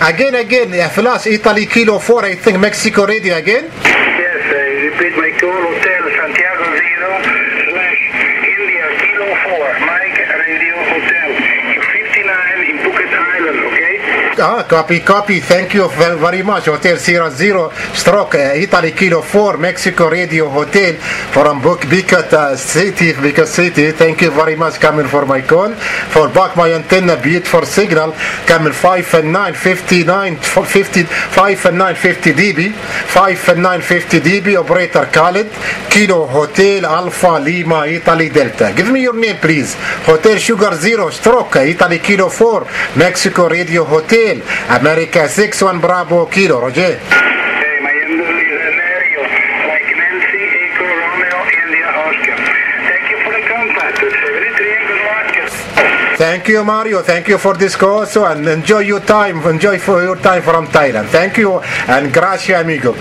Again, Flash, Italy Kilo 4, I think Mexico Radio again. Yes, repeat my call, Hotel Santiago 0/India Kilo 4, Mike Radio Hotel, 59 in Phuket Island, okay? Copy. Thank you very much. Hotel Sierra 0 stroke Italy Kilo 4 Mexico Radio Hotel from Phuket City. Thank you very much coming for my call. For back my antenna beautiful signal coming 5 and 9 59 50 5 and 9 50 dB 5 and 9 50 dB operator Khalid Kilo Hotel Alpha Lima Italy Delta. Give me your name please. Hotel Sugar 0 stroke Italy Kilo 4 Mexico Radio Hotel America 61 Bravo Kilo Roger. Okay, my number is Mario, like Nancy Echo Romeo India Oscar. Thank you for the contact. It's very good luck. Thank you, Mario. Thank you for this call also, and enjoy your time. Enjoy for your time from Thailand. Thank you and gracias, amigo.